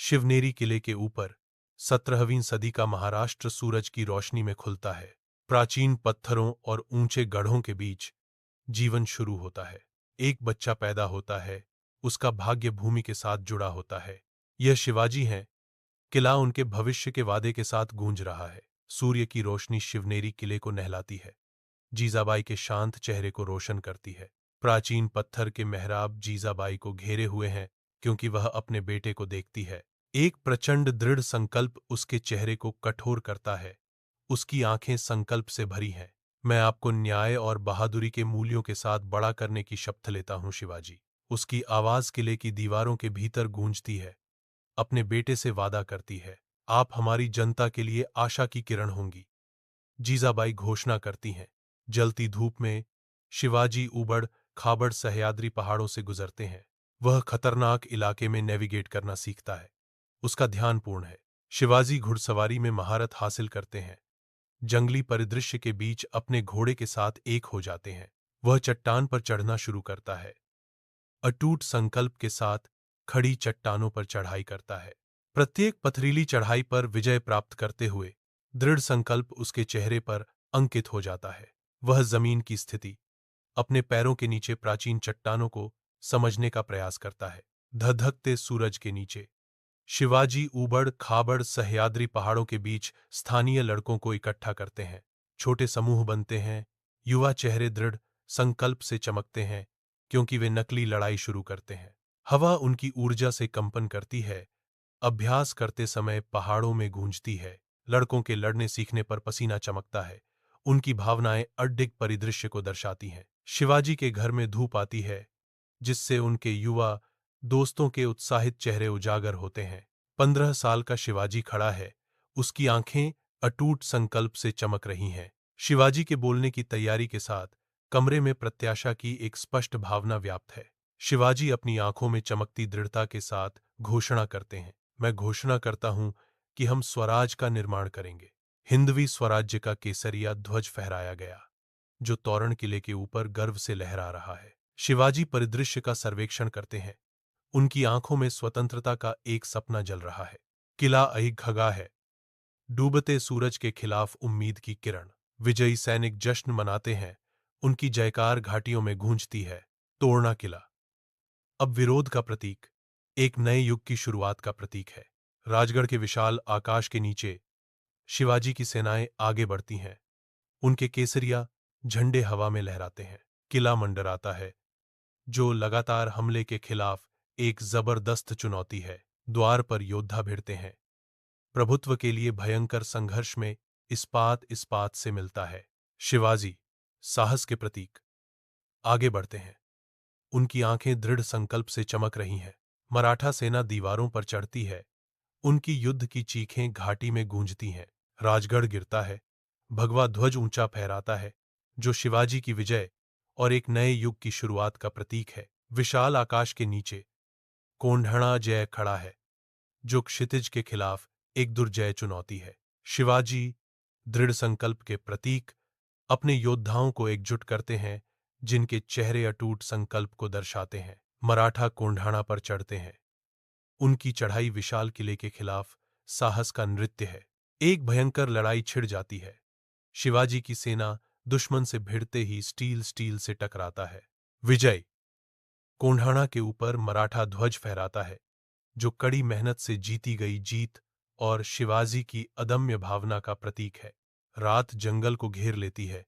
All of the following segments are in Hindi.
शिवनेरी किले के ऊपर 17वीं सदी का महाराष्ट्र सूरज की रोशनी में खुलता है। प्राचीन पत्थरों और ऊंचे गढ़ों के बीच जीवन शुरू होता है। एक बच्चा पैदा होता है, उसका भाग्य भूमि के साथ जुड़ा होता है। यह शिवाजी हैं। किला उनके भविष्य के वादे के साथ गूंज रहा है। सूर्य की रोशनी शिवनेरी किले को नहलाती है, जीजाबाई के शांत चेहरे को रोशन करती है। प्राचीन पत्थर के मेहराब जीजाबाई को घेरे हुए हैं क्योंकि वह अपने बेटे को देखती है। एक प्रचंड दृढ़ संकल्प उसके चेहरे को कठोर करता है। उसकी आंखें संकल्प से भरी हैं। मैं आपको न्याय और बहादुरी के मूल्यों के साथ बड़ा करने की शपथ लेता हूं शिवाजी। उसकी आवाज किले की दीवारों के भीतर गूंजती है, अपने बेटे से वादा करती है, आप हमारी जनता के लिए आशा की किरण होंगी। जीजाबाई घोषणा करती हैं। जलती धूप में शिवाजी ऊबड़ खाबड़ सह्याद्री पहाड़ों से गुजरते हैं। वह खतरनाक इलाके में नेविगेट करना सीखता है। उसका ध्यान पूर्ण है। शिवाजी घुड़सवारी में महारत हासिल करते हैं। जंगली परिदृश्य के बीच अपने घोड़े के साथ एक हो जाते हैं। वह चट्टान पर चढ़ना शुरू करता है, अटूट संकल्प के साथ खड़ी चट्टानों पर चढ़ाई करता है। प्रत्येक पथरीली चढ़ाई पर विजय प्राप्त करते हुए दृढ़ संकल्प उसके चेहरे पर अंकित हो जाता है। वह जमीन की स्थिति, अपने पैरों के नीचे प्राचीन चट्टानों को समझने का प्रयास करता है। धधकते सूरज के नीचे शिवाजी ऊबड़ खाबड़ सह्याद्री पहाड़ों के बीच स्थानीय लड़कों को इकट्ठा करते हैं। छोटे समूह बनते हैं। युवा चेहरे दृढ़ संकल्प से चमकते हैं क्योंकि वे नकली लड़ाई शुरू करते हैं। हवा उनकी ऊर्जा से कंपन करती है। अभ्यास करते समय पहाड़ों में गूंजती है। लड़कों के लड़ने सीखने पर पसीना चमकता है। उनकी भावनाएं अड्डिग परिदृश्य को दर्शाती हैं। शिवाजी के घर में धूप आती है, जिससे उनके युवा दोस्तों के उत्साहित चेहरे उजागर होते हैं। 15 साल का शिवाजी खड़ा है, उसकी आंखें अटूट संकल्प से चमक रही हैं। शिवाजी के बोलने की तैयारी के साथ कमरे में प्रत्याशा की एक स्पष्ट भावना व्याप्त है। शिवाजी अपनी आंखों में चमकती दृढ़ता के साथ घोषणा करते हैं, मैं घोषणा करता हूं कि हम स्वराज का निर्माण करेंगे। हिंदवी स्वराज्य का केसरिया ध्वज फहराया गया, जो तोरण किले के ऊपर गर्व से लहरा रहा है। शिवाजी परिदृश्य का सर्वेक्षण करते हैं। उनकी आंखों में स्वतंत्रता का एक सपना जल रहा है। किला एक खगा है, डूबते सूरज के खिलाफ उम्मीद की किरण। विजयी सैनिक जश्न मनाते हैं, उनकी जयकार घाटियों में गूंजती है। तोड़ना किला अब विरोध का प्रतीक, एक नए युग की शुरुआत का प्रतीक है। राजगढ़ के विशाल आकाश के नीचे शिवाजी की सेनाएं आगे बढ़ती हैं। उनके केसरिया झंडे हवा में लहराते हैं। किला मंडराता है, जो लगातार हमले के खिलाफ एक जबरदस्त चुनौती है। द्वार पर योद्धा भिड़ते हैं। प्रभुत्व के लिए भयंकर संघर्ष में इस्पात इस्पात से मिलता है। शिवाजी साहस के प्रतीक आगे बढ़ते हैं। उनकी आंखें दृढ़ संकल्प से चमक रही हैं। मराठा सेना दीवारों पर चढ़ती है। उनकी युद्ध की चीखें घाटी में गूंजती हैं। राजगढ़ गिरता है। भगवा ध्वज ऊंचा फहराता है, जो शिवाजी की विजय और एक नए युग की शुरुआत का प्रतीक है। विशाल आकाश के नीचे कोंढणा जय खड़ा है, जो क्षितिज के खिलाफ एक दुर्जय चुनौती है। शिवाजी दृढ़ संकल्प के प्रतीक अपने योद्धाओं को एकजुट करते हैं, जिनके चेहरे अटूट संकल्प को दर्शाते हैं। मराठा कोंढाणा पर चढ़ते हैं। उनकी चढ़ाई विशाल किले के खिलाफ साहस का नृत्य है। एक भयंकर लड़ाई छिड़ जाती है। शिवाजी की सेना दुश्मन से भिड़ते ही स्टील स्टील से टकराता है। विजय कोंढाणा के ऊपर मराठा ध्वज फहराता है, जो कड़ी मेहनत से जीती गई जीत और शिवाजी की अदम्य भावना का प्रतीक है। रात जंगल को घेर लेती है,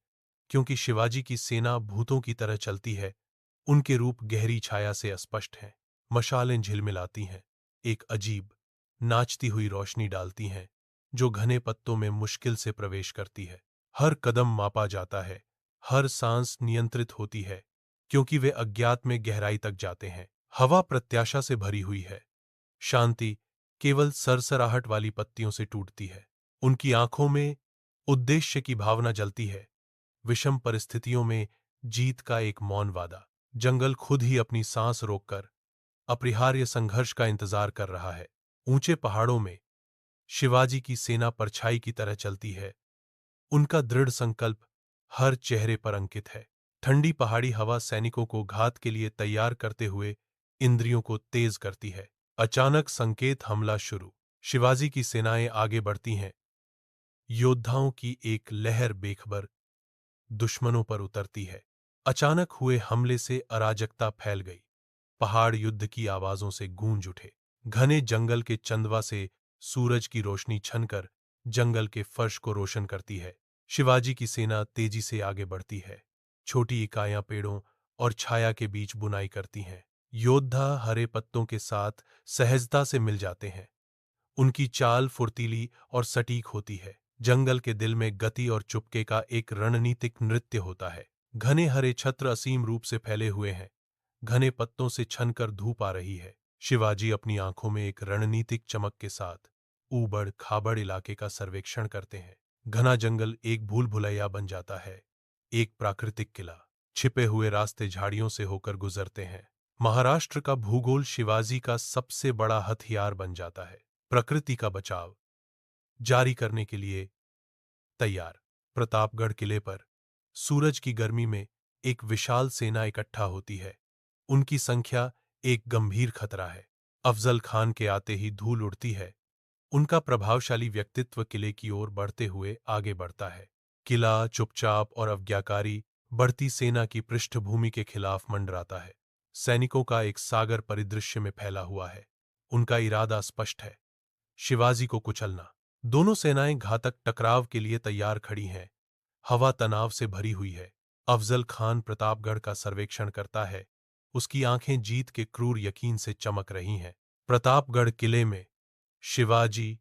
क्योंकि शिवाजी की सेना भूतों की तरह चलती है। उनके रूप गहरी छाया से अस्पष्ट हैं। मशालें झिलमिलाती हैं, एक अजीब नाचती हुई रोशनी डालती हैं, जो घने पत्तों में मुश्किल से प्रवेश करती है। हर कदम मापा जाता है, हर सांस नियंत्रित होती है, क्योंकि वे अज्ञात में गहराई तक जाते हैं। हवा प्रत्याशा से भरी हुई है। शांति केवल सरसराहट वाली पत्तियों से टूटती है। उनकी आंखों में उद्देश्य की भावना जलती है। विषम परिस्थितियों में जीत का एक मौन वादा। जंगल खुद ही अपनी सांस रोककर अपरिहार्य संघर्ष का इंतजार कर रहा है। ऊंचे पहाड़ों में शिवाजी की सेना परछाई की तरह चलती है। उनका दृढ़ संकल्प हर चेहरे पर अंकित है। ठंडी पहाड़ी हवा सैनिकों को घात के लिए तैयार करते हुए इंद्रियों को तेज करती है। अचानक संकेत हमला शुरू। शिवाजी की सेनाएं आगे बढ़ती हैं। योद्धाओं की एक लहर बेखबर दुश्मनों पर उतरती है। अचानक हुए हमले से अराजकता फैल गई। पहाड़ युद्ध की आवाजों से गूंज उठे। घने जंगल के चंदवा से सूरज की रोशनी छनकर जंगल के फर्श को रोशन करती है। शिवाजी की सेना तेजी से आगे बढ़ती है। छोटी इकाइयां पेड़ों और छाया के बीच बुनाई करती हैं। योद्धा हरे पत्तों के साथ सहजता से मिल जाते हैं। उनकी चाल फुर्तीली और सटीक होती है। जंगल के दिल में गति और चुपके का एक रणनीतिक नृत्य होता है। घने हरे छत्र असीम रूप से फैले हुए हैं। घने पत्तों से छनकर धूप आ रही है। शिवाजी अपनी आंखों में एक रणनीतिक चमक के साथ ऊबड़ खाबड़ इलाके का सर्वेक्षण करते हैं। घना जंगल एक भूल भुलैया बन जाता है। एक प्राकृतिक किला। छिपे हुए रास्ते झाड़ियों से होकर गुजरते हैं। महाराष्ट्र का भूगोल शिवाजी का सबसे बड़ा हथियार बन जाता है। प्रकृति का बचाव जारी करने के लिए तैयार। प्रतापगढ़ किले पर सूरज की गर्मी में एक विशाल सेना इकट्ठा होती है। उनकी संख्या एक गंभीर खतरा है। अफजल खान के आते ही धूल उड़ती है। उनका प्रभावशाली व्यक्तित्व किले की ओर बढ़ते हुए आगे बढ़ता है। किला चुपचाप और अज्ञाकारी बढ़ती सेना की पृष्ठभूमि के खिलाफ मंडराता है। सैनिकों का एक सागर परिदृश्य में फैला हुआ है। उनका इरादा स्पष्ट है, शिवाजी को कुचलना। दोनों सेनाएं घातक टकराव के लिए तैयार खड़ी हैं। हवा तनाव से भरी हुई है। अफजल खान प्रतापगढ़ का सर्वेक्षण करता है। उसकी आंखें जीत के क्रूर यकीन से चमक रही हैं। प्रतापगढ़ किले में शिवाजी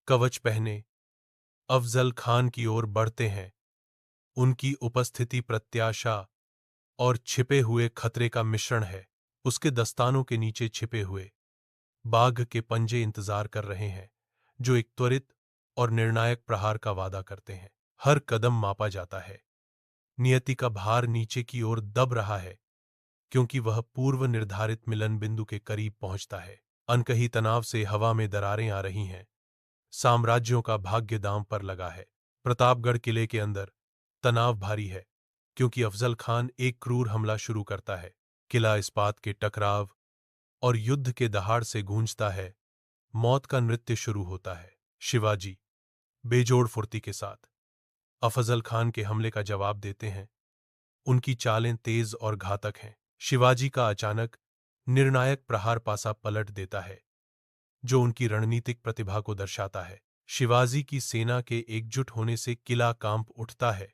कवच पहने अफजल खान की ओर बढ़ते हैं। उनकी उपस्थिति प्रत्याशा और छिपे हुए खतरे का मिश्रण है। उसके दस्तानों के नीचे छिपे हुए बाघ के पंजे इंतजार कर रहे हैं, जो एक त्वरित और निर्णायक प्रहार का वादा करते हैं। हर कदम मापा जाता है। नियति का भार नीचे की ओर दब रहा है, क्योंकि वह पूर्व निर्धारित मिलन बिंदु के करीब पहुंचता है। अनकही तनाव से हवा में दरारें आ रही हैं। साम्राज्यों का भाग्य दांव पर लगा है। प्रतापगढ़ किले के अंदर तनाव भारी है, क्योंकि अफजल खान एक क्रूर हमला शुरू करता है। किला इस्पात के टकराव और युद्ध के दहाड़ से गूंजता है। मौत का नृत्य शुरू होता है। शिवाजी बेजोड़ फुर्ती के साथ अफजल खान के हमले का जवाब देते हैं। उनकी चालें तेज और घातक हैं। शिवाजी का अचानक निर्णायक प्रहार पासा पलट देता है, जो उनकी रणनीतिक प्रतिभा को दर्शाता है। शिवाजी की सेना के एकजुट होने से किला कांप उठता है।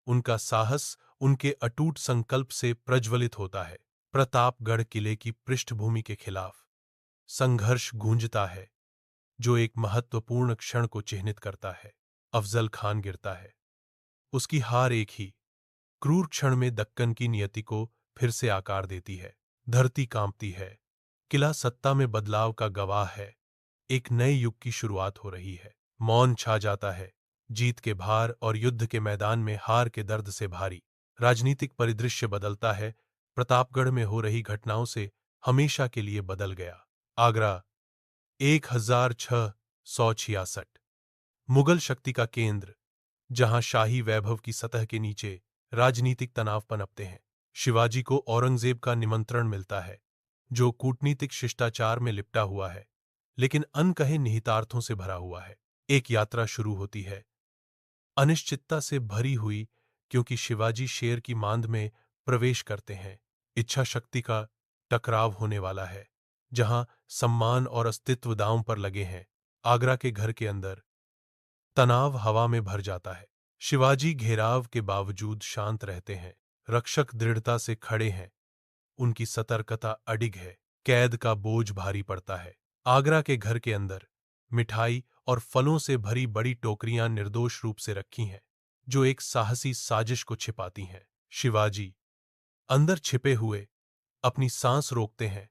उनका साहस उनके अटूट संकल्प से प्रज्वलित होता है। प्रतापगढ़ किले की पृष्ठभूमि के खिलाफ संघर्ष गूंजता है, जो एक महत्वपूर्ण क्षण को चिह्नित करता है। अफजल खान गिरता है। उसकी हार एक ही क्रूर क्षण में दक्कन की नियति को फिर से आकार देती है। धरती कांपती है। किला सत्ता में बदलाव का गवाह है। एक नए युग की शुरुआत हो रही है। मौन छा जाता है। जीत के भार और युद्ध के मैदान में हार के दर्द से भारी। राजनीतिक परिदृश्य बदलता है। प्रतापगढ़ में हो रही घटनाओं से हमेशा के लिए बदल गया। आगरा 1666। मुगल शक्ति का केंद्र, जहां शाही वैभव की सतह के नीचे राजनीतिक तनाव पनपते हैं। शिवाजी को औरंगजेब का निमंत्रण मिलता है, जो कूटनीतिक शिष्टाचार में लिपटा हुआ है, लेकिन अनकहे निहितार्थों से भरा हुआ है। एक यात्रा शुरू होती है, अनिश्चितता से भरी हुई, क्योंकि शिवाजी शेर की मांद में प्रवेश करते हैं। इच्छा शक्ति का टकराव होने वाला है, जहां सम्मान और अस्तित्व दांव पर लगे हैं। आगरा के घर के अंदर तनाव हवा में भर जाता है। शिवाजी घेराव के बावजूद शांत रहते हैं। रक्षक दृढ़ता से खड़े हैं। उनकी सतर्कता अडिग है। कैद का बोझ भारी पड़ता है। आगरा के घर के अंदर मिठाई और फलों से भरी बड़ी टोकरियां निर्दोष रूप से रखी हैं, जो एक साहसी साजिश को छिपाती हैं। शिवाजी अंदर छिपे हुए अपनी सांस रोकते हैं।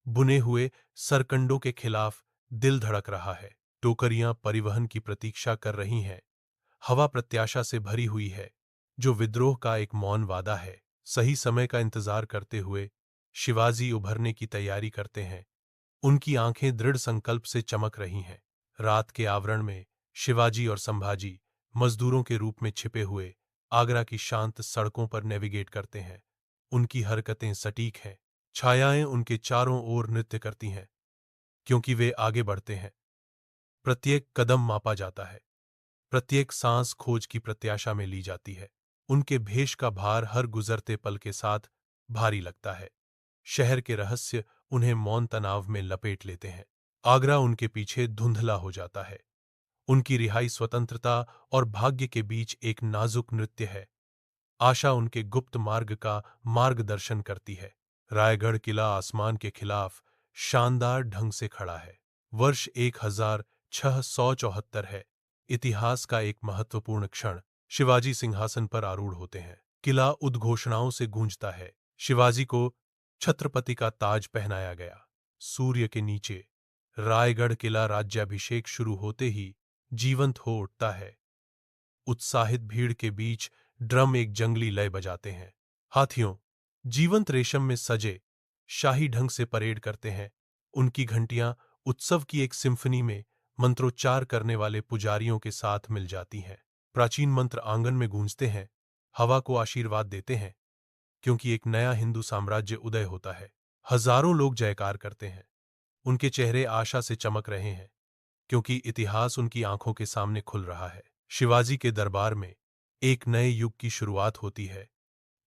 बुने हुए सरकंडों के खिलाफ दिल धड़क रहा है। टोकरियां परिवहन की प्रतीक्षा कर रही हैं। हवा प्रत्याशा से भरी हुई है, जो विद्रोह का एक मौन वादा है। सही समय का इंतजार करते हुए शिवाजी उभरने की तैयारी करते हैं। उनकी आंखें दृढ़ संकल्प से चमक रही हैं। रात के आवरण में शिवाजी और संभाजी मजदूरों के रूप में छिपे हुए आगरा की शांत सड़कों पर नेविगेट करते हैं। उनकी हरकतें सटीक हैं। छायाएं उनके चारों ओर नृत्य करती हैं। क्योंकि वे आगे बढ़ते हैं। प्रत्येक कदम मापा जाता है, प्रत्येक सांस खोज की प्रत्याशा में ली जाती है। उनके भेष का भार हर गुजरते पल के साथ भारी लगता है। शहर के रहस्य उन्हें मौन तनाव में लपेट लेते हैं। आगरा उनके पीछे धुंधला हो जाता है। उनकी रिहाई स्वतंत्रता और भाग्य के बीच एक नाजुक नृत्य है। आशा उनके गुप्त मार्ग का मार्गदर्शन करती है। रायगढ़ किला आसमान के खिलाफ शानदार ढंग से खड़ा है। वर्ष 1674 है। इतिहास का एक महत्वपूर्ण क्षण। शिवाजी सिंहासन पर आरूढ़ होते हैं। किला उद्घोषणाओं से गूंजता है। शिवाजी को छत्रपति का ताज पहनाया गया। सूर्य के नीचे रायगढ़ किला राज्याभिषेक शुरू होते ही जीवंत हो उठता है। उत्साहित भीड़ के बीच ड्रम एक जंगली लय बजाते हैं। हाथियों जीवंत रेशम में सजे शाही ढंग से परेड करते हैं। उनकी घंटियां उत्सव की एक सिम्फनी में मंत्रोच्चार करने वाले पुजारियों के साथ मिल जाती हैं। प्राचीन मंत्र आंगन में गूंजते हैं, हवा को आशीर्वाद देते हैं, क्योंकि एक नया हिंदू साम्राज्य उदय होता है। हजारों लोग जयकार करते हैं। उनके चेहरे आशा से चमक रहे हैं, क्योंकि इतिहास उनकी आंखों के सामने खुल रहा है। शिवाजी के दरबार में एक नए युग की शुरुआत होती है,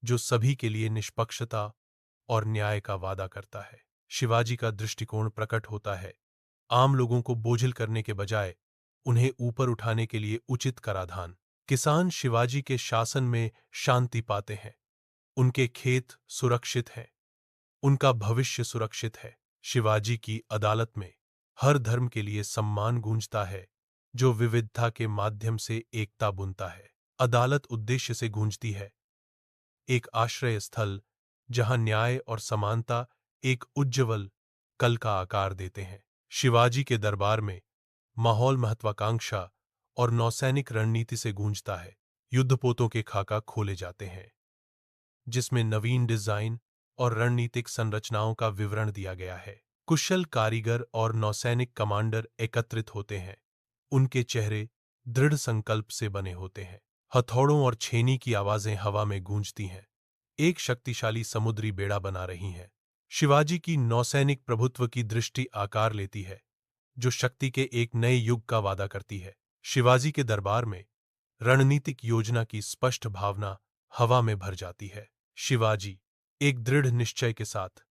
जो सभी के लिए निष्पक्षता और न्याय का वादा करता है। शिवाजी का दृष्टिकोण प्रकट होता है। आम लोगों को बोझिल करने के बजाय उन्हें ऊपर उठाने के लिए उचित कराधान। किसान शिवाजी के शासन में शांति पाते हैं। उनके खेत सुरक्षित हैं। उनका भविष्य सुरक्षित है। शिवाजी की अदालत में हर धर्म के लिए सम्मान गूंजता है, जो विविधता के माध्यम से एकता बुनता है। अदालत उद्देश्य से गूंजती है, एक आश्रय स्थल जहां न्याय और समानता एक उज्ज्वल कल का आकार देते हैं। शिवाजी के दरबार में माहौल महत्वाकांक्षा और नौसैनिक रणनीति से गूंजता है। युद्धपोतों के खाका खोले जाते हैं, जिसमें नवीन डिजाइन और रणनीतिक संरचनाओं का विवरण दिया गया है। कुशल कारीगर और नौसैनिक कमांडर एकत्रित होते हैं। उनके चेहरे दृढ़ संकल्प से बने होते हैं। हथौड़ों और छेनी की आवाजें हवा में गूंजती हैं, एक शक्तिशाली समुद्री बेड़ा बना रही हैं। शिवाजी की नौसैनिक प्रभुत्व की दृष्टि आकार लेती है, जो शक्ति के एक नए युग का वादा करती है। शिवाजी के दरबार में रणनीतिक योजना की स्पष्ट भावना हवा में भर जाती है। शिवाजी एक दृढ़ निश्चय के साथ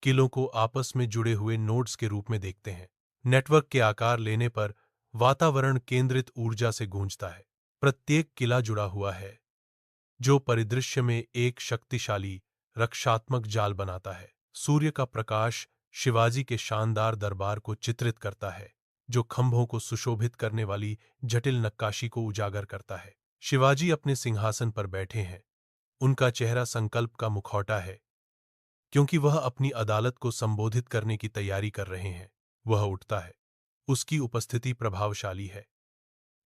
किलों को आपस में जुड़े हुए नोड्स के रूप में देखते हैं। नेटवर्क के आकार लेने पर वातावरण केंद्रित ऊर्जा से गूंजता है। प्रत्येक किला जुड़ा हुआ है, जो परिदृश्य में एक शक्तिशाली रक्षात्मक जाल बनाता है। सूर्य का प्रकाश शिवाजी के शानदार दरबार को चित्रित करता है, जो खंभों को सुशोभित करने वाली जटिल नक्काशी को उजागर करता है। शिवाजी अपने सिंहासन पर बैठे हैं। उनका चेहरा संकल्प का मुखौटा है, क्योंकि वह अपनी अदालत को संबोधित करने की तैयारी कर रहे हैं। वह उठता है। उसकी उपस्थिति प्रभावशाली है,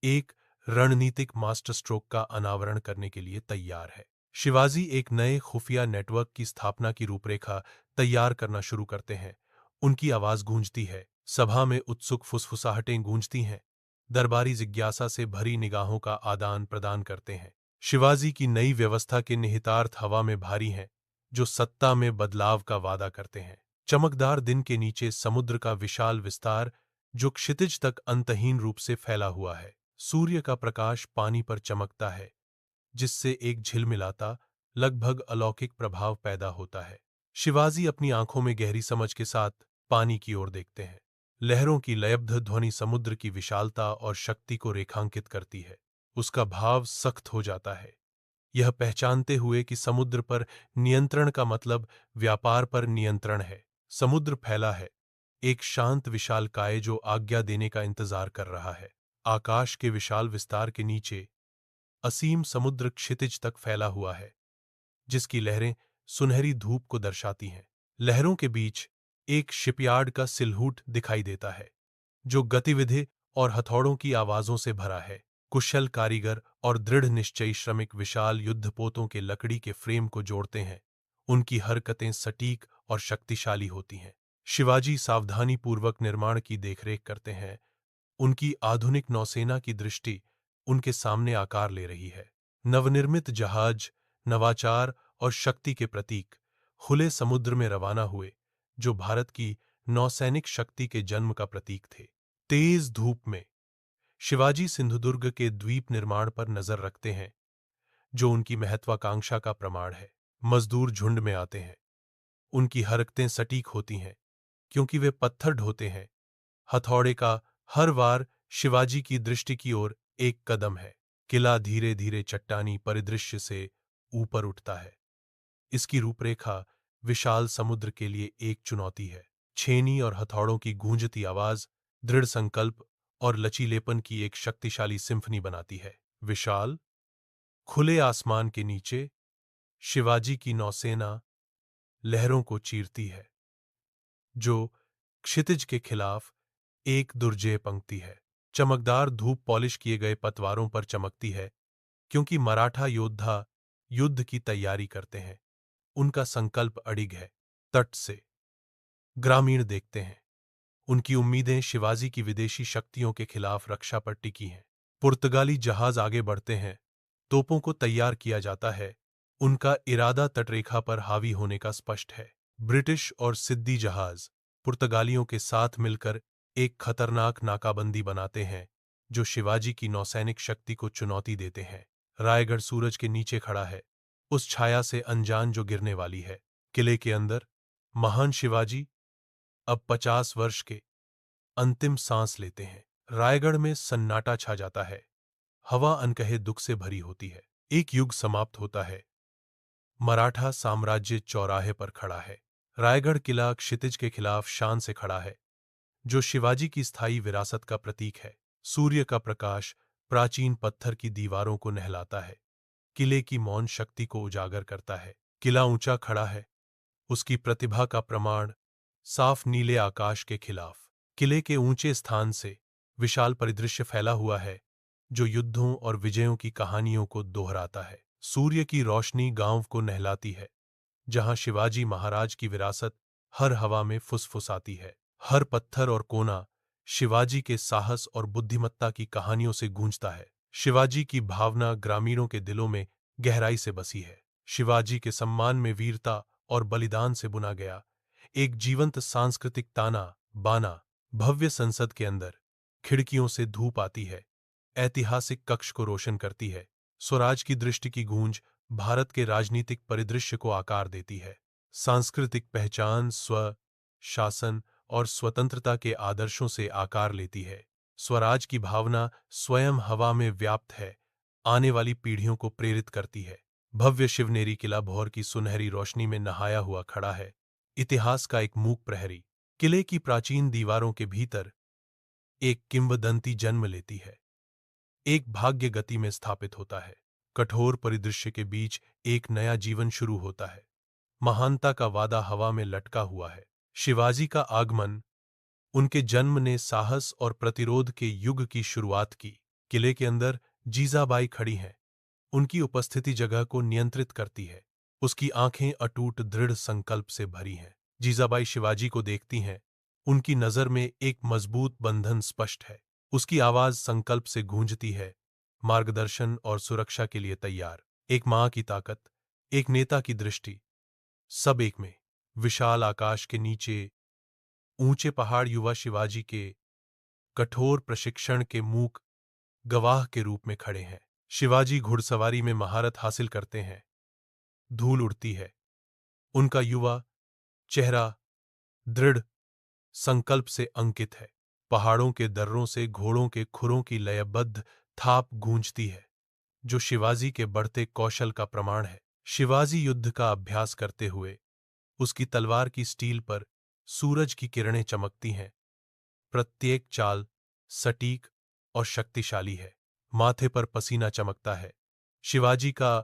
एक रणनीतिक मास्टर स्ट्रोक का अनावरण करने के लिए तैयार है। शिवाजी एक नए खुफिया नेटवर्क की स्थापना की रूपरेखा तैयार करना शुरू करते हैं। उनकी आवाज गूंजती है। सभा में उत्सुक फुसफुसाहटें गूंजती हैं। दरबारी जिज्ञासा से भरी निगाहों का आदान प्रदान करते हैं। शिवाजी की नई व्यवस्था के निहितार्थ हवा में भारी हैं, जो सत्ता में बदलाव का वादा करते हैं। चमकदार दिन के नीचे समुद्र का विशाल विस्तार, जो क्षितिज तक अंतहीन रूप से फैला हुआ है। सूर्य का प्रकाश पानी पर चमकता है, जिससे एक झिलमिलाता लगभग अलौकिक प्रभाव पैदा होता है। शिवाजी अपनी आंखों में गहरी समझ के साथ पानी की ओर देखते हैं। लहरों की लयबद्ध ध्वनि समुद्र की विशालता और शक्ति को रेखांकित करती है। उसका भाव सख्त हो जाता है, यह पहचानते हुए कि समुद्र पर नियंत्रण का मतलब व्यापार पर नियंत्रण है। समुद्र फैला है, एक शांत विशालकाय जो आज्ञा देने का इंतजार कर रहा है। आकाश के विशाल विस्तार के नीचे असीम समुद्र क्षितिज तक फैला हुआ है, जिसकी लहरें सुनहरी धूप को दर्शाती हैं। लहरों के बीच एक शिपयार्ड का सिलहूट दिखाई देता है, जो गतिविधि और हथौड़ों की आवाजों से भरा है। कुशल कारीगर और दृढ़ निश्चयी श्रमिक विशाल युद्धपोतों के लकड़ी के फ्रेम को जोड़ते हैं। उनकी हरकतें सटीक और शक्तिशाली होती हैं। शिवाजी सावधानीपूर्वक निर्माण की देखरेख करते हैं। उनकी आधुनिक नौसेना की दृष्टि उनके सामने आकार ले रही है। नवनिर्मित जहाज नवाचार और शक्ति के प्रतीक खुले समुद्र में रवाना हुए, जो भारत की नौसैनिक शक्ति के जन्म का प्रतीक थे। तेज धूप में शिवाजी सिंधुदुर्ग के द्वीप निर्माण पर नजर रखते हैं, जो उनकी महत्वाकांक्षा का प्रमाण है। मजदूर झुंड में आते हैं। उनकी हरकतें सटीक होती हैं, क्योंकि वे पत्थर ढोते हैं। हथौड़े का हर वार शिवाजी की दृष्टि की ओर एक कदम है। किला धीरे धीरे चट्टानी परिदृश्य से ऊपर उठता है। इसकी रूपरेखा विशाल समुद्र के लिए एक चुनौती है। छेनी और हथौड़ों की गूंजती आवाज दृढ़ संकल्प और लचीलेपन की एक शक्तिशाली सिम्फनी बनाती है। विशाल खुले आसमान के नीचे शिवाजी की नौसेना लहरों को चीरती है, जो क्षितिज के खिलाफ एक दुर्जेय पंक्ति है। चमकदार धूप पॉलिश किए गए पतवारों पर चमकती है, क्योंकि मराठा योद्धा युद्ध की तैयारी करते हैं। उनका संकल्प अडिग है। तट से ग्रामीण देखते हैं। उनकी उम्मीदें शिवाजी की विदेशी शक्तियों के खिलाफ रक्षा पर टिकी हैं। पुर्तगाली जहाज आगे बढ़ते हैं। तोपों को तैयार किया जाता है। उनका इरादा तटरेखा पर हावी होने का स्पष्ट है। ब्रिटिश और सिद्दी जहाज पुर्तगालियों के साथ मिलकर एक खतरनाक नाकाबंदी बनाते हैं, जो शिवाजी की नौसैनिक शक्ति को चुनौती देते हैं। रायगढ़ सूरज के नीचे खड़ा है, उस छाया से अनजान जो गिरने वाली है। किले के अंदर महान शिवाजी अब 50 वर्ष के अंतिम सांस लेते हैं। रायगढ़ में सन्नाटा छा जाता है। हवा अनकहे दुख से भरी होती है। एक युग समाप्त होता है। मराठा साम्राज्य चौराहे पर खड़ा है। रायगढ़ किला क्षितिज के खिलाफ शान से खड़ा है, जो शिवाजी की स्थायी विरासत का प्रतीक है। सूर्य का प्रकाश प्राचीन पत्थर की दीवारों को नहलाता है, किले की मौन शक्ति को उजागर करता है। किला ऊंचा खड़ा है, उसकी प्रतिभा का प्रमाण साफ नीले आकाश के खिलाफ। किले के ऊंचे स्थान से विशाल परिदृश्य फैला हुआ है, जो युद्धों और विजयों की कहानियों को दोहराता है। सूर्य की रोशनी गांव को नहलाती है, जहां शिवाजी महाराज की विरासत हर हवा में फुसफुसाती है। हर पत्थर और कोना शिवाजी के साहस और बुद्धिमत्ता की कहानियों से गूंजता है। शिवाजी की भावना ग्रामीणों के दिलों में गहराई से बसी है। शिवाजी के सम्मान में वीरता और बलिदान से बुना गया एक जीवंत सांस्कृतिक ताना बाना। भव्य संसद के अंदर खिड़कियों से धूप आती है, ऐतिहासिक कक्ष को रोशन करती है। स्वराज की दृष्टि की गूंज भारत के राजनीतिक परिदृश्य को आकार देती है। सांस्कृतिक पहचान स्व शासन और स्वतंत्रता के आदर्शों से आकार लेती है। स्वराज की भावना स्वयं हवा में व्याप्त है, आने वाली पीढ़ियों को प्रेरित करती है। भव्य शिवनेरी किला भौर की सुनहरी रोशनी में नहाया हुआ खड़ा है, इतिहास का एक मूक प्रहरी। किले की प्राचीन दीवारों के भीतर एक किंवदंती जन्म लेती है, एक भाग्य गति में स्थापित होता है। कठोर परिदृश्य के बीच एक नया जीवन शुरू होता है। महानता का वादा हवा में लटका हुआ है। शिवाजी का आगमन, उनके जन्म ने साहस और प्रतिरोध के युग की शुरुआत की। किले के अंदर जीजाबाई खड़ी हैं। उनकी उपस्थिति जगह को नियंत्रित करती है। उसकी आंखें अटूट दृढ़ संकल्प से भरी हैं। जीजाबाई शिवाजी को देखती हैं। उनकी नजर में एक मजबूत बंधन स्पष्ट है। उसकी आवाज संकल्प से गूंजती है, मार्गदर्शन और सुरक्षा के लिए तैयार। एक मां की ताकत, एक नेता की दृष्टि, सब एक में। विशाल आकाश के नीचे ऊंचे पहाड़ युवा शिवाजी के कठोर प्रशिक्षण के मूक गवाह के रूप में खड़े हैं। शिवाजी घुड़सवारी में महारत हासिल करते हैं। धूल उड़ती है। उनका युवा चेहरा दृढ़ संकल्प से अंकित है। पहाड़ों के दर्रों से घोड़ों के खुरों की लयबद्ध थाप गूंजती है, जो शिवाजी के बढ़ते कौशल का प्रमाण है। शिवाजी युद्ध का अभ्यास करते हुए उसकी तलवार की स्टील पर सूरज की किरणें चमकती हैं। प्रत्येक चाल सटीक और शक्तिशाली है। माथे पर पसीना चमकता है। शिवाजी का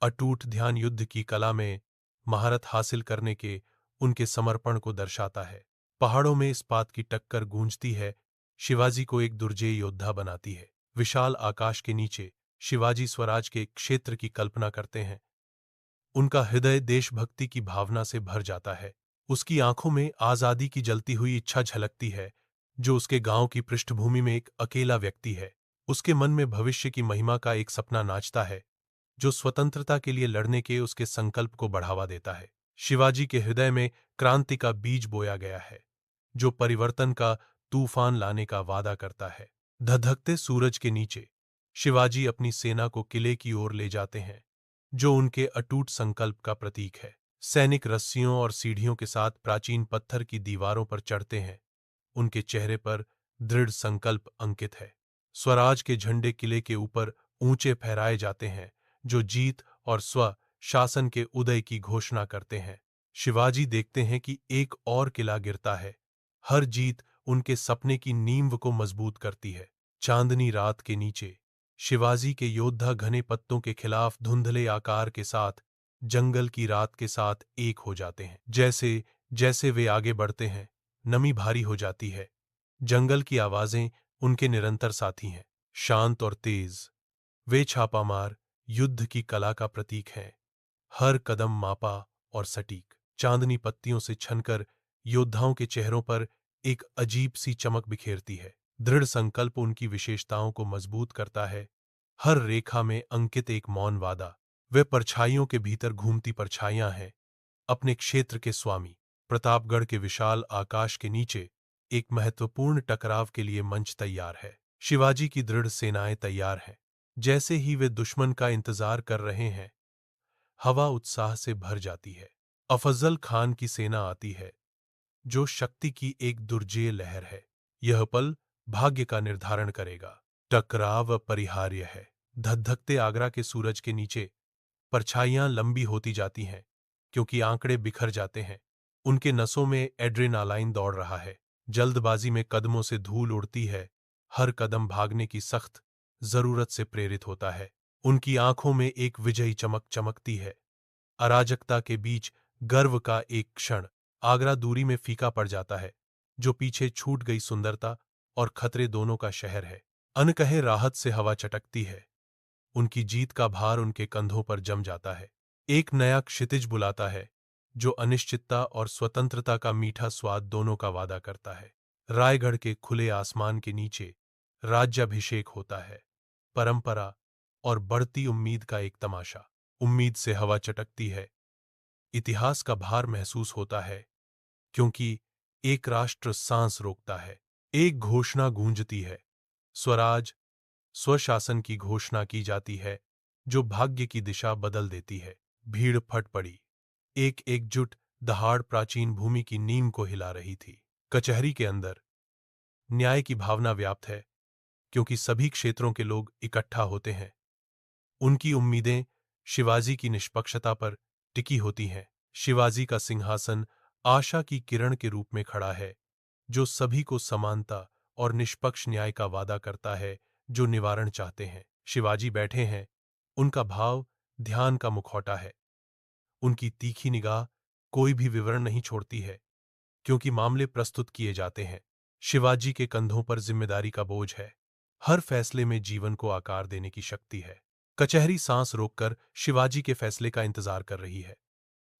अटूट ध्यान युद्ध की कला में महारत हासिल करने के उनके समर्पण को दर्शाता है। पहाड़ों में इस्पात की टक्कर गूंजती है, शिवाजी को एक दुर्जेय योद्धा बनाती है। विशाल आकाश के नीचे शिवाजी स्वराज के क्षेत्र की कल्पना करते हैं। उनका हृदय देशभक्ति की भावना से भर जाता है। उसकी आंखों में आजादी की जलती हुई इच्छा झलकती है, जो उसके गांव की पृष्ठभूमि में एक अकेला व्यक्ति है। उसके मन में भविष्य की महिमा का एक सपना नाचता है, जो स्वतंत्रता के लिए लड़ने के उसके संकल्प को बढ़ावा देता है। शिवाजी के हृदय में क्रांति का बीज बोया गया है। जो परिवर्तन का तूफान लाने का वादा करता है। धधकते सूरज के नीचे शिवाजी अपनी सेना को किले की ओर ले जाते हैं, जो उनके अटूट संकल्प का प्रतीक है। सैनिक रस्सियों और सीढ़ियों के साथ प्राचीन पत्थर की दीवारों पर चढ़ते हैं। उनके चेहरे पर दृढ़ संकल्प अंकित है। स्वराज के झंडे किले के ऊपर ऊंचे फहराए जाते हैं, जो जीत और स्व शासन के उदय की घोषणा करते हैं। शिवाजी देखते हैं कि एक और किला गिरता है। हर जीत उनके सपने की नींव को मजबूत करती है। चांदनी रात के नीचे शिवाजी के योद्धा घने पत्तों के खिलाफ धुंधले आकार के साथ जंगल की रात के साथ एक हो जाते हैं। जैसे जैसे वे आगे बढ़ते हैं, नमी भारी हो जाती है। जंगल की आवाजें उनके निरंतर साथी हैं, शांत और तेज। वे छापामार युद्ध की कला का प्रतीक हैं, हर कदम मापा और सटीक। चांदनी पत्तियों से छनकर योद्धाओं के चेहरों पर एक अजीब सी चमक बिखेरती है। दृढ़ संकल्प उनकी विशेषताओं को मजबूत करता है। हर रेखा में अंकित एक मौन वादा। वे परछाइयों के भीतर घूमती परछाइयां हैं, अपने क्षेत्र के स्वामी। प्रतापगढ़ के विशाल आकाश के नीचे एक महत्वपूर्ण टकराव के लिए मंच तैयार है। शिवाजी की दृढ़ सेनाएं तैयार हैं। जैसे ही वे दुश्मन का इंतजार कर रहे हैं, हवा उत्साह से भर जाती है। अफजल खान की सेना आती है, जो शक्ति की एक दुर्जेय लहर है। यह पल भाग्य का निर्धारण करेगा। टकराव अपरिहार्य है। धधकते आगरा के सूरज के नीचे परछाइयां लंबी होती जाती हैं, क्योंकि आंकड़े बिखर जाते हैं। उनके नसों में एड्रेनालाइन दौड़ रहा है। जल्दबाजी में कदमों से धूल उड़ती है। हर कदम भागने की सख्त जरूरत से प्रेरित होता है। उनकी आंखों में एक विजयी चमक चमकती है। अराजकता के बीच गर्व का एक क्षण। आगरा दूरी में फीका पड़ जाता है, जो पीछे छूट गई सुंदरता और खतरे दोनों का शहर है। अनकहे राहत से हवा चटकती है। उनकी जीत का भार उनके कंधों पर जम जाता है। एक नया क्षितिज बुलाता है, जो अनिश्चितता और स्वतंत्रता का मीठा स्वाद दोनों का वादा करता है। रायगढ़ के खुले आसमान के नीचे राज्याभिषेक होता है। परंपरा और बढ़ती उम्मीद का एक तमाशा। उम्मीद से हवा चटकती है। इतिहास का भार महसूस होता है, क्योंकि एक राष्ट्र सांस रोकता है। एक घोषणा गूंजती है। स्वराज, स्वशासन की घोषणा की जाती है, जो भाग्य की दिशा बदल देती है। भीड़ फट पड़ी। एक एकजुट दहाड़ प्राचीन भूमि की नींव को हिला रही थी। कचहरी के अंदर न्याय की भावना व्याप्त है, क्योंकि सभी क्षेत्रों के लोग इकट्ठा होते हैं। उनकी उम्मीदें शिवाजी की निष्पक्षता पर टिकी होती हैं। शिवाजी का सिंहासन आशा की किरण के रूप में खड़ा है, जो सभी को समानता और निष्पक्ष न्याय का वादा करता है, जो निवारण चाहते हैं। शिवाजी बैठे हैं। उनका भाव ध्यान का मुखौटा है। उनकी तीखी निगाह कोई भी विवरण नहीं छोड़ती है, क्योंकि मामले प्रस्तुत किए जाते हैं। शिवाजी के कंधों पर जिम्मेदारी का बोझ है। हर फैसले में जीवन को आकार देने की शक्ति है। कचहरी सांस रोककर शिवाजी के फैसले का इंतजार कर रही है,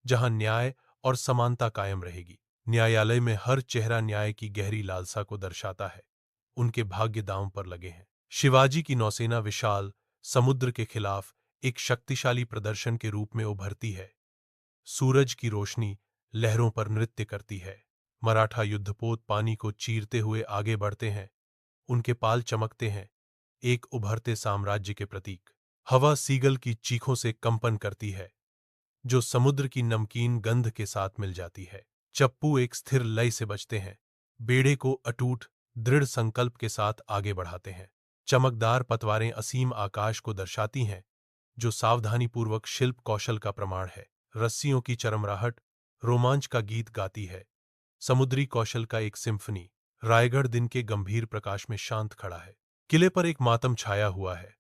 जहां न्याय और समानता कायम रहेगी। न्यायालय में हर चेहरा न्याय की गहरी लालसा को दर्शाता है। उनके भाग्य दांव पर लगे हैं। शिवाजी की नौसेना विशाल समुद्र के खिलाफ एक शक्तिशाली प्रदर्शन के रूप में उभरती है। सूरज की रोशनी लहरों पर नृत्य करती है। मराठा युद्धपोत पानी को चीरते हुए आगे बढ़ते हैं। उनके पाल चमकते हैं, एक उभरते साम्राज्य के प्रतीक। हवा सीगल की चीखों से कंपन करती है, जो समुद्र की नमकीन गंध के साथ मिल जाती है। चप्पू एक स्थिर लय से बजते हैं, बेड़े को अटूट दृढ़ संकल्प के साथ आगे बढ़ाते हैं। चमकदार पतवारें असीम आकाश को दर्शाती हैं, जो सावधानीपूर्वक शिल्प कौशल का प्रमाण है। रस्सियों की चरमराहट रोमांच का गीत गाती है, समुद्री कौशल का एक सिम्फनी। रायगढ़ दिन के गंभीर प्रकाश में शांत खड़ा है। किले पर एक मातम छाया हुआ है।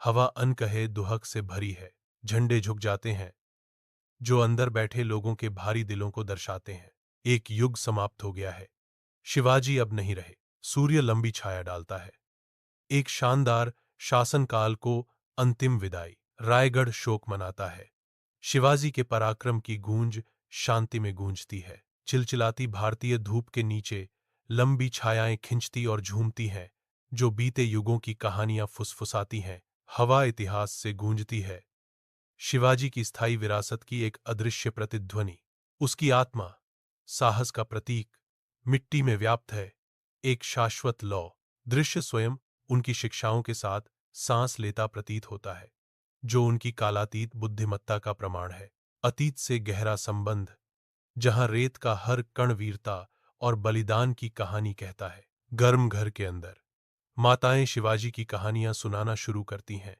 हवा अनकहे दुहक से भरी है। झंडे झुक जाते हैं, जो अंदर बैठे लोगों के भारी दिलों को दर्शाते हैं। एक युग समाप्त हो गया है। शिवाजी अब नहीं रहे। सूर्य लंबी छाया डालता है। एक शानदार शासनकाल को अंतिम विदाई। रायगढ़ शोक मनाता है। शिवाजी के पराक्रम की गूंज शांति में गूंजती है। चिलचिलाती भारतीय धूप के नीचे लंबी छायाएं खिंचती और झूमती हैं, जो बीते युगों की कहानियां फुसफुसाती हैं। हवा इतिहास से गूंजती है। शिवाजी की स्थायी विरासत की एक अदृश्य प्रतिध्वनि। उसकी आत्मा, साहस का प्रतीक, मिट्टी में व्याप्त है एक शाश्वत लौ। दृश्य स्वयं उनकी शिक्षाओं के साथ सांस लेता प्रतीत होता है, जो उनकी कालातीत बुद्धिमत्ता का प्रमाण है। अतीत से गहरा संबंध, जहां रेत का हर कण वीरता और बलिदान की कहानी कहता है। गर्म घर के अंदर माताएं शिवाजी की कहानियां सुनाना शुरू करती हैं।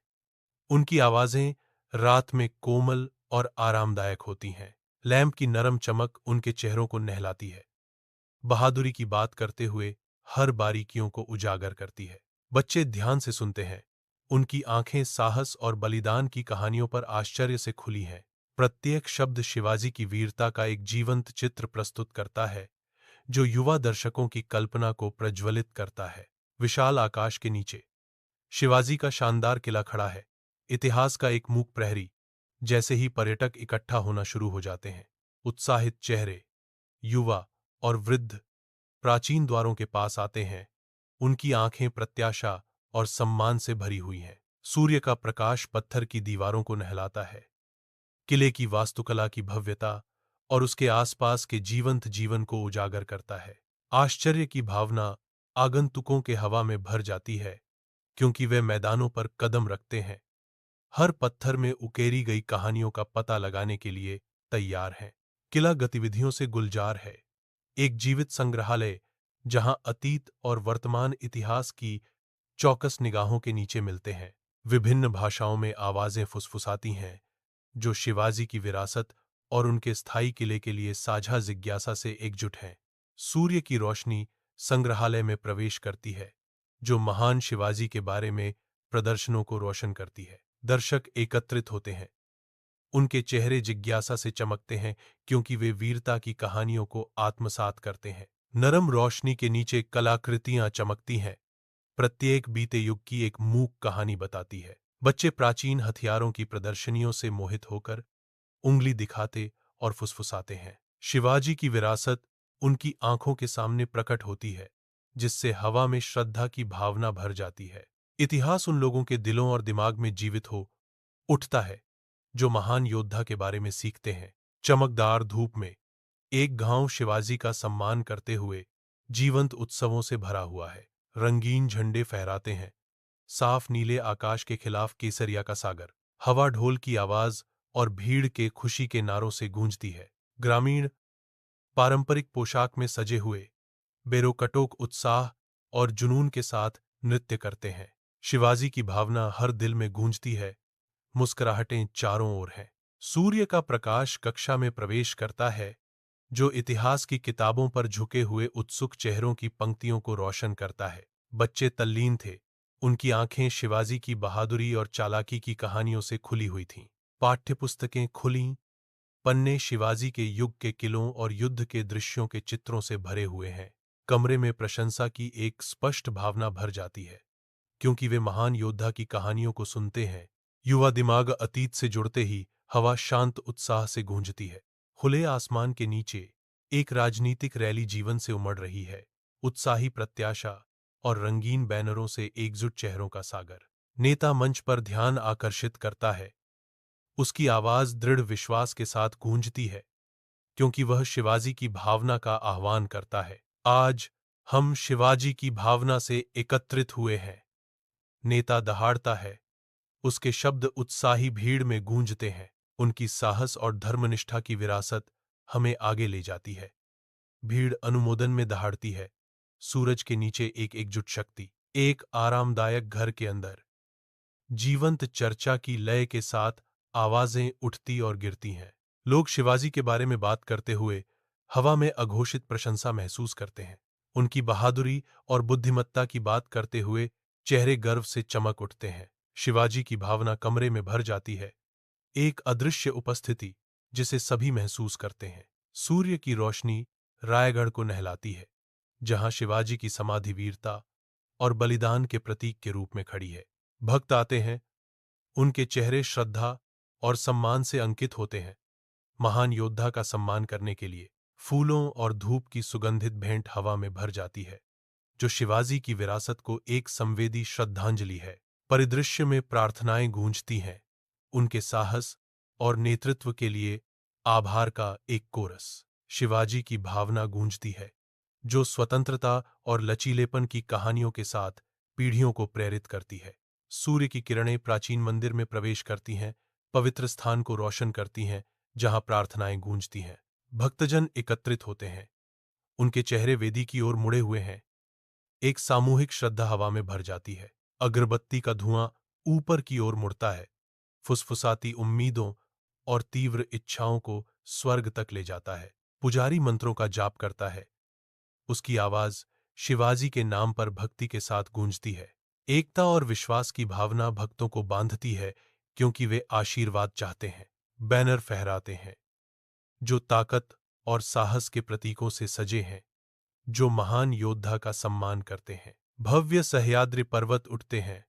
उनकी आवाजें रात में कोमल और आरामदायक होती हैं। लैंप की नरम चमक उनके चेहरों को नहलाती है, बहादुरी की बात करते हुए हर बारीकियों को उजागर करती है। बच्चे ध्यान से सुनते हैं। उनकी आंखें साहस और बलिदान की कहानियों पर आश्चर्य से खुली हैं। प्रत्येक शब्द शिवाजी की वीरता का एक जीवंत चित्र प्रस्तुत करता है, जो युवा दर्शकों की कल्पना को प्रज्वलित करता है। विशाल आकाश के नीचे शिवाजी का शानदार किला खड़ा है, इतिहास का एक मूक प्रहरी। जैसे ही पर्यटक इकट्ठा होना शुरू हो जाते हैं, उत्साहित चेहरे, युवा और वृद्ध प्राचीन द्वारों के पास आते हैं। उनकी आंखें प्रत्याशा और सम्मान से भरी हुई हैं। सूर्य का प्रकाश पत्थर की दीवारों को नहलाता है, किले की वास्तुकला की भव्यता और उसके आसपास के जीवंत जीवन को उजागर करता है। आश्चर्य की भावना आगंतुकों के हवा में भर जाती है, क्योंकि वे मैदानों पर कदम रखते हैं, हर पत्थर में उकेरी गई कहानियों का पता लगाने के लिए तैयार हैं। किला गतिविधियों से गुलजार है, एक जीवित संग्रहालय जहां अतीत और वर्तमान इतिहास की चौकस निगाहों के नीचे मिलते हैं। विभिन्न भाषाओं में आवाजें फुसफुसाती हैं, जो शिवाजी की विरासत और उनके स्थायी किले के लिए साझा जिज्ञासा से एकजुट हैं। सूर्य की रोशनी संग्रहालय में प्रवेश करती है, जो महान शिवाजी के बारे में प्रदर्शनों को रोशन करती है। दर्शक एकत्रित होते हैं, उनके चेहरे जिज्ञासा से चमकते हैं, क्योंकि वे वीरता की कहानियों को आत्मसात करते हैं। नरम रोशनी के नीचे कलाकृतियां चमकती हैं, प्रत्येक बीते युग की एक मूक कहानी बताती है। बच्चे प्राचीन हथियारों की प्रदर्शनियों से मोहित होकर उंगली दिखाते और फुसफुसाते हैं। शिवाजी की विरासत उनकी आंखों के सामने प्रकट होती है, जिससे हवा में श्रद्धा की भावना भर जाती है। इतिहास उन लोगों के दिलों और दिमाग में जीवित हो उठता है, जो महान योद्धा के बारे में सीखते हैं। चमकदार धूप में एक गांव शिवाजी का सम्मान करते हुए जीवंत उत्सवों से भरा हुआ है। रंगीन झंडे फहराते हैं, साफ नीले आकाश के खिलाफ केसरिया का सागर। हवा ढोल की आवाज और भीड़ के खुशी के नारों से गूंजती है। ग्रामीण पारंपरिक पोशाक में सजे हुए बेरोकटोक उत्साह और जुनून के साथ नृत्य करते हैं। शिवाजी की भावना हर दिल में गूंजती है, मुस्कुराहटें चारों ओर हैं। सूर्य का प्रकाश कक्षा में प्रवेश करता है, जो इतिहास की किताबों पर झुके हुए उत्सुक चेहरों की पंक्तियों को रोशन करता है। बच्चे तल्लीन थे, उनकी आंखें शिवाजी की बहादुरी और चालाकी की कहानियों से खुली हुई थीं। पाठ्यपुस्तकें खुलीं, पन्ने शिवाजी के युग के किलों और युद्ध के दृश्यों के चित्रों से भरे हुए हैं। कमरे में प्रशंसा की एक स्पष्ट भावना भर जाती है, क्योंकि वे महान योद्धा की कहानियों को सुनते हैं। युवा दिमाग अतीत से जुड़ते ही हवा शांत उत्साह से गूंजती है। खुले आसमान के नीचे एक राजनीतिक रैली जीवन से उमड़ रही है, उत्साही प्रत्याशा और रंगीन बैनरों से एकजुट चेहरों का सागर। नेता मंच पर ध्यान आकर्षित करता है, उसकी आवाज दृढ़ विश्वास के साथ गूंजती है, क्योंकि वह शिवाजी की भावना का आह्वान करता है। आज हम शिवाजी की भावना से एकत्रित हुए हैं। नेता दहाड़ता है, उसके शब्द उत्साही भीड़ में गूंजते हैं। उनकी साहस और धर्मनिष्ठा की विरासत हमें आगे ले जाती है। भीड़ अनुमोदन में दहाड़ती है। सूरज के नीचे एक एकजुट शक्ति। एक आरामदायक घर के अंदर जीवंत चर्चा की लय के साथ आवाजें उठती और गिरती हैं। लोग शिवाजी के बारे में बात करते हुए हवा में अघोषित प्रशंसा महसूस करते हैं। उनकी बहादुरी और बुद्धिमत्ता की बात करते हुए चेहरे गर्व से चमक उठते हैं। शिवाजी की भावना कमरे में भर जाती है, एक अदृश्य उपस्थिति जिसे सभी महसूस करते हैं। सूर्य की रोशनी रायगढ़ को नहलाती है, जहां शिवाजी की समाधि वीरता और बलिदान के प्रतीक के रूप में खड़ी है। भक्त आते हैं, उनके चेहरे श्रद्धा और सम्मान से अंकित होते हैं। महान योद्धा का सम्मान करने के लिए फूलों और धूप की सुगंधित भेंट हवा में भर जाती है, जो शिवाजी की विरासत को एक संवेदी श्रद्धांजलि है। परिदृश्य में प्रार्थनाएं गूंजती हैं, उनके साहस और नेतृत्व के लिए आभार का एक कोरस। शिवाजी की भावना गूंजती है, जो स्वतंत्रता और लचीलेपन की कहानियों के साथ पीढ़ियों को प्रेरित करती है। सूर्य की किरणें प्राचीन मंदिर में प्रवेश करती हैं, पवित्र स्थान को रोशन करती हैं, जहां प्रार्थनाएं गूंजती हैं। भक्तजन एकत्रित होते हैं, उनके चेहरे वेदी की ओर मुड़े हुए हैं। एक सामूहिक श्रद्धा हवा में भर जाती है। अगरबत्ती का धुआं ऊपर की ओर मुड़ता है, फुसफुसाती उम्मीदों और तीव्र इच्छाओं को स्वर्ग तक ले जाता है। पुजारी मंत्रों का जाप करता है, उसकी आवाज शिवाजी के नाम पर भक्ति के साथ गूंजती है। एकता और विश्वास की भावना भक्तों को बांधती है, क्योंकि वे आशीर्वाद चाहते हैं। बैनर फहराते हैं, जो ताकत और साहस के प्रतीकों से सजे हैं, जो महान योद्धा का सम्मान करते हैं। भव्य सह्याद्री पर्वत उठते हैं,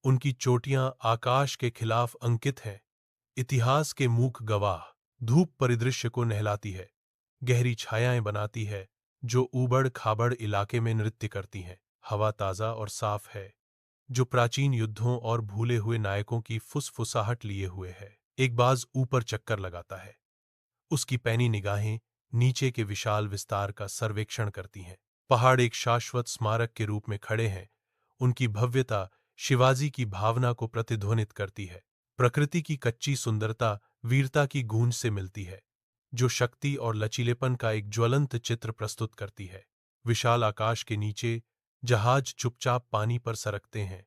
उनकी चोटियां आकाश के खिलाफ अंकित हैं। इतिहास के मूक गवाह। धूप परिदृश्य को नहलाती है, गहरी छायाएं बनाती है, जो ऊबड़ खाबड़ इलाके में नृत्य करती हैं। हवा ताजा और साफ है, जो प्राचीन युद्धों और भूले हुए नायकों की फुसफुसाहट लिए हुए है। एक बाज ऊपर चक्कर लगाता है, उसकी पैनी निगाहें नीचे के विशाल विस्तार का सर्वेक्षण करती हैं। पहाड़ एक शाश्वत स्मारक के रूप में खड़े हैं, उनकी भव्यता शिवाजी की भावना को प्रतिध्वनित करती है। प्रकृति की कच्ची सुंदरता वीरता की गूंज से मिलती है, जो शक्ति और लचीलेपन का एक ज्वलंत चित्र प्रस्तुत करती है। विशाल आकाश के नीचे जहाज चुपचाप पानी पर सरकते हैं,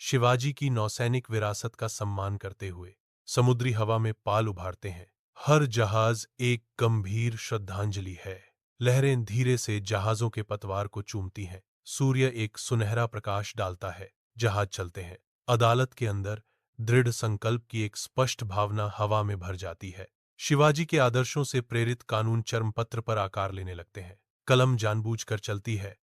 शिवाजी की नौसैनिक विरासत का सम्मान करते हुए। समुद्री हवा में पाल उभारते हैं, हर जहाज एक गंभीर श्रद्धांजलि है। लहरें धीरे से जहाजों के पतवार को चूमती हैं। सूर्य एक सुनहरा प्रकाश डालता है, जहाज चलते हैं। अदालत के अंदर दृढ़ संकल्प की एक स्पष्ट भावना हवा में भर जाती है। शिवाजी के आदर्शों से प्रेरित कानून चर्मपत्र पर आकार लेने लगते हैं। कलम जानबूझकर चलती है,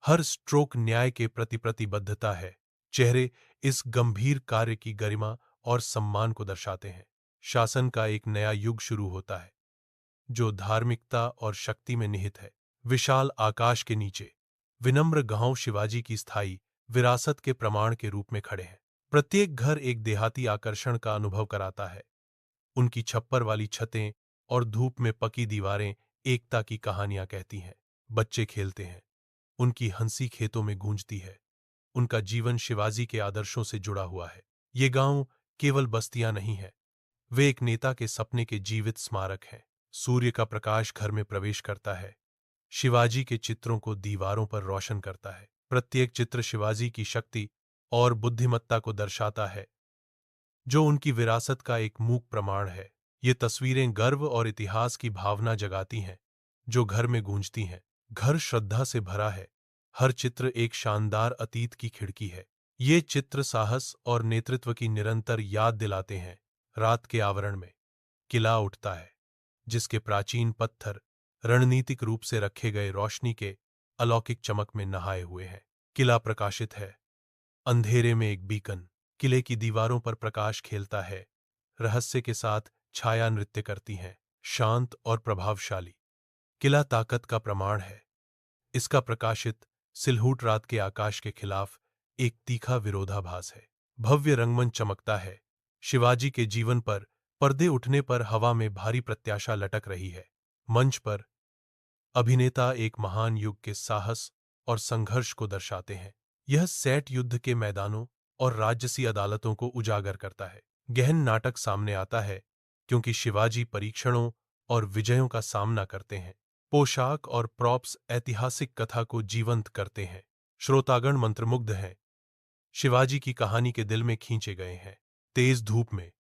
हर स्ट्रोक न्याय के प्रति प्रतिबद्धता है। चेहरे इस गंभीर कार्य की गरिमा और सम्मान को दर्शाते हैं। शासन का एक नया युग शुरू होता है, जो धार्मिकता और शक्ति में निहित है। विशाल आकाश के नीचे विनम्र गांव शिवाजी की स्थायी विरासत के प्रमाण के रूप में खड़े हैं। प्रत्येक घर एक देहाती आकर्षण का अनुभव कराता है। उनकी छप्पर वाली छतें और धूप में पकी दीवारें एकता की कहानियां कहती हैं। बच्चे खेलते हैं, उनकी हंसी खेतों में गूंजती है। उनका जीवन शिवाजी के आदर्शों से जुड़ा हुआ है। ये गांव केवल बस्तियां नहीं है, वे एक नेता के सपने के जीवित स्मारक हैं। सूर्य का प्रकाश घर में प्रवेश करता है, शिवाजी के चित्रों को दीवारों पर रोशन करता है। प्रत्येक चित्र शिवाजी की शक्ति और बुद्धिमत्ता को दर्शाता है, जो उनकी विरासत का एक मूक प्रमाण है। ये तस्वीरें गर्व और इतिहास की भावना जगाती हैं, जो घर में गूंजती हैं। घर श्रद्धा से भरा है, हर चित्र एक शानदार अतीत की खिड़की है। ये चित्र साहस और नेतृत्व की निरंतर याद दिलाते हैं। रात के आवरण में किला उठता है, जिसके प्राचीन पत्थर रणनीतिक रूप से रखे गए रोशनी के अलौकिक चमक में नहाए हुए हैं। किला प्रकाशित है, अंधेरे में एक बीकन किले की दीवारों पर प्रकाश खेलता है, रहस्य के साथ छाया नृत्य करती हैं। शांत और प्रभावशाली किला ताकत का प्रमाण है। इसका प्रकाशित सिलहूट रात के आकाश के खिलाफ एक तीखा विरोधाभास है। भव्य रंगमंच चमकता है, शिवाजी के जीवन पर पर्दे उठने पर हवा में भारी प्रत्याशा लटक रही है। मंच पर अभिनेता एक महान युग के साहस और संघर्ष को दर्शाते हैं। यह सेट युद्ध के मैदानों और राजसी अदालतों को उजागर करता है। गहन नाटक सामने आता है, क्योंकि शिवाजी परीक्षणों और विजयों का सामना करते हैं। पोशाक और प्रॉप्स ऐतिहासिक कथा को जीवंत करते हैं। श्रोतागण मंत्रमुग्ध हैं, शिवाजी की कहानी के दिल में खींचे गए हैं। तेज धूप में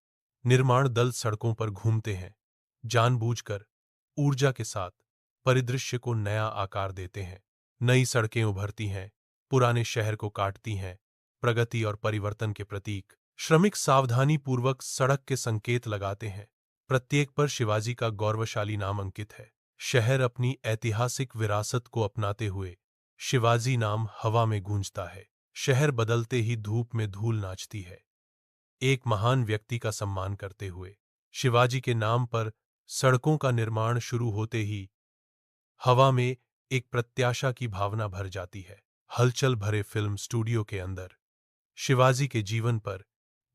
निर्माण दल सड़कों पर घूमते हैं, जानबूझकर ऊर्जा के साथ परिदृश्य को नया आकार देते हैं। नई सड़कें उभरती हैं, पुराने शहर को काटती हैं। प्रगति और परिवर्तन के प्रतीक। श्रमिक सावधानी पूर्वक सड़क के संकेत लगाते हैं, प्रत्येक पर शिवाजी का गौरवशाली नाम अंकित है। शहर अपनी ऐतिहासिक विरासत को अपनाते हुए शिवाजी नाम हवा में गूंजता है। शहर बदलते ही धूप में धूल नाचती है, एक महान व्यक्ति का सम्मान करते हुए। शिवाजी के नाम पर सड़कों का निर्माण शुरू होते ही हवा में एक प्रत्याशा की भावना भर जाती है। हलचल भरे फिल्म स्टूडियो के अंदर शिवाजी के जीवन पर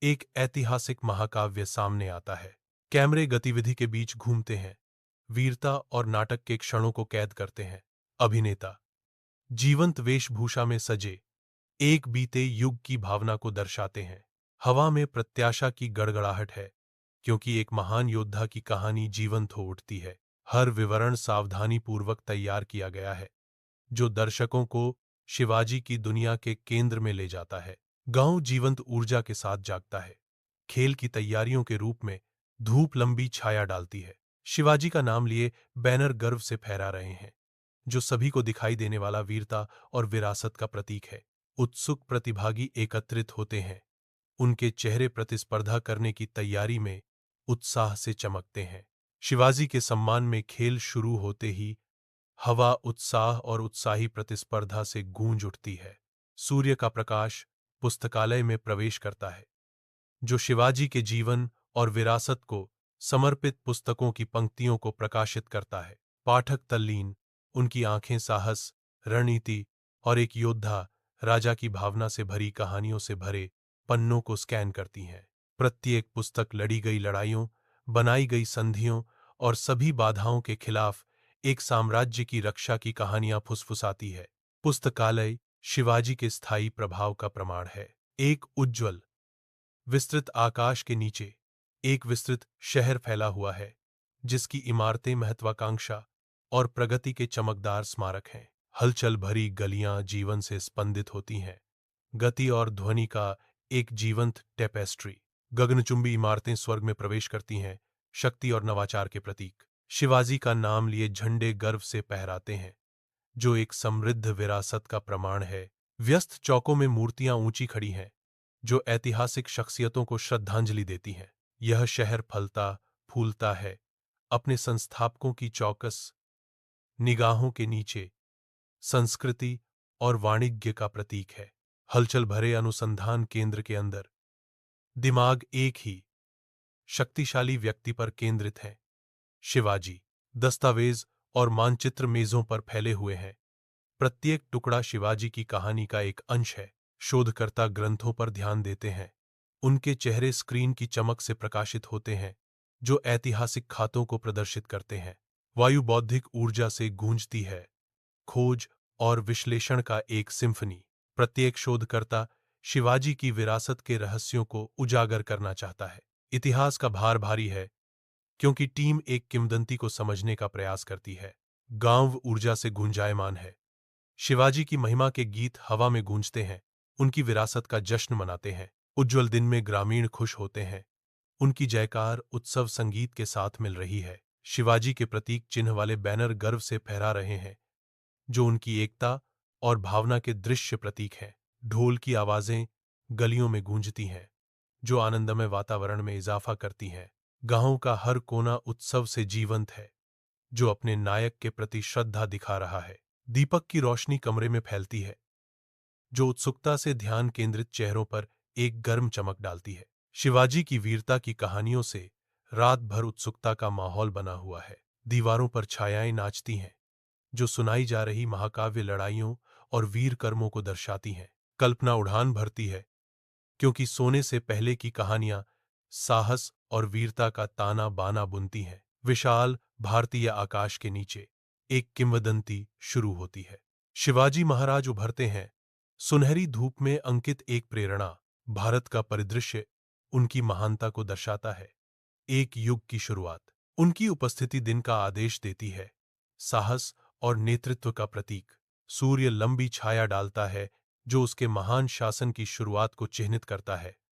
एक ऐतिहासिक महाकाव्य सामने आता है। कैमरे गतिविधि के बीच घूमते हैं, वीरता और नाटक के क्षणों को कैद करते हैं। अभिनेता जीवंत वेशभूषा में सजे एक बीते युग की भावना को दर्शाते हैं। हवा में प्रत्याशा की गड़गड़ाहट है, क्योंकि एक महान योद्धा की कहानी जीवंत हो उठती है। हर विवरण सावधानीपूर्वक तैयार किया गया है, जो दर्शकों को शिवाजी की दुनिया के केंद्र में ले जाता है। गांव जीवंत ऊर्जा के साथ जागता है। खेल की तैयारियों के रूप में धूप लंबी छाया डालती है। शिवाजी का नाम लिए बैनर गर्व से फहरा रहे हैं, जो सभी को दिखाई देने वाला वीरता और विरासत का प्रतीक है। उत्सुक प्रतिभागी एकत्रित होते हैं। उनके चेहरे प्रतिस्पर्धा करने की तैयारी में उत्साह से चमकते हैं। शिवाजी के सम्मान में खेल शुरू होते ही हवा उत्साह और उत्साही प्रतिस्पर्धा से गूंज उठती है। सूर्य का प्रकाश पुस्तकालय में प्रवेश करता है, जो शिवाजी के जीवन और विरासत को समर्पित पुस्तकों की पंक्तियों को प्रकाशित करता है। पाठक तल्लीन, उनकी आंखें साहस, रणनीति और एक योद्धा राजा की भावना से भरी कहानियों से भरे पन्नों को स्कैन करती हैं। प्रत्येक पुस्तक लड़ी गई लड़ाइयों, बनाई गई संधियों और सभी बाधाओं के खिलाफ एक साम्राज्य की रक्षा की कहानियां फुसफुसाती है। पुस्तकालय शिवाजी के स्थायी प्रभाव का प्रमाण है। एक उज्ज्वल विस्तृत आकाश के नीचे एक विस्तृत शहर फैला हुआ है, जिसकी इमारतें महत्वाकांक्षा और प्रगति के चमकदार स्मारक हैं। हलचल भरी गलियां जीवन से स्पंदित होती हैं, गति और ध्वनि का एक जीवंत टेपेस्ट्री। गगनचुंबी इमारतें स्वर्ग में प्रवेश करती हैं, शक्ति और नवाचार के प्रतीक। शिवाजी का नाम लिए झंडे गर्व से फहराते हैं, जो एक समृद्ध विरासत का प्रमाण है। व्यस्त चौकों में मूर्तियां ऊंची खड़ी हैं, जो ऐतिहासिक शख्सियतों को श्रद्धांजलि देती हैं। यह शहर फलता फूलता है, अपने संस्थापकों की चौकस निगाहों के नीचे संस्कृति और वाणिज्य का प्रतीक है। हलचल भरे अनुसंधान केंद्र के अंदर दिमाग एक ही शक्तिशाली व्यक्ति पर केंद्रित है, शिवाजी। दस्तावेज और मानचित्र मेजों पर फैले हुए हैं। प्रत्येक टुकड़ा शिवाजी की कहानी का एक अंश है। शोधकर्ता ग्रंथों पर ध्यान देते हैं। उनके चेहरे स्क्रीन की चमक से प्रकाशित होते हैं, जो ऐतिहासिक खातों को प्रदर्शित करते हैं। वायु बौद्धिक ऊर्जा से गूंजती है, खोज और विश्लेषण का एक सिम्फनी। प्रत्येक शोधकर्ता शिवाजी की विरासत के रहस्यों को उजागर करना चाहता है। इतिहास का भार भारी है, क्योंकि टीम एक किंवदंती को समझने का प्रयास करती है। गांव ऊर्जा से गुंजायमान है। शिवाजी की महिमा के गीत हवा में गूंजते हैं, उनकी विरासत का जश्न मनाते हैं। उज्ज्वल दिन में ग्रामीण खुश होते हैं। उनकी जयकार उत्सव संगीत के साथ मिल रही है। शिवाजी के प्रतीक चिन्ह वाले बैनर गर्व से फहरा रहे हैं, जो उनकी एकता और भावना के दृश्य प्रतीक हैं। ढोल की आवाजें गलियों में गूंजती हैं, जो आनंदमय वातावरण में इजाफा करती हैं। गांव का हर कोना उत्सव से जीवंत है, जो अपने नायक के प्रति श्रद्धा दिखा रहा है। दीपक की रोशनी कमरे में फैलती है, जो उत्सुकता से ध्यान केंद्रित चेहरों पर एक गर्म चमक डालती है। शिवाजी की वीरता की कहानियों से रात भर उत्सुकता का माहौल बना हुआ है। दीवारों पर छायाएं नाचती हैं, जो सुनाई जा रही महाकाव्य लड़ाइयों और वीर कर्मों को दर्शाती हैं। कल्पना उड़ान भरती है, क्योंकि सोने से पहले की कहानियां साहस और वीरता का ताना बाना बुनती हैं। विशाल भारतीय आकाश के नीचे एक किंवदंती शुरू होती है। शिवाजी महाराज उभरते हैं, सुनहरी धूप में अंकित एक प्रेरणा। भारत का परिदृश्य उनकी महानता को दर्शाता है। एक युग की शुरुआत। उनकी उपस्थिति दिन का आदेश देती है, साहस और नेतृत्व का प्रतीक। सूर्य लंबी छाया डालता है, जो उसके महान शासन की शुरुआत को चिह्नित करता है।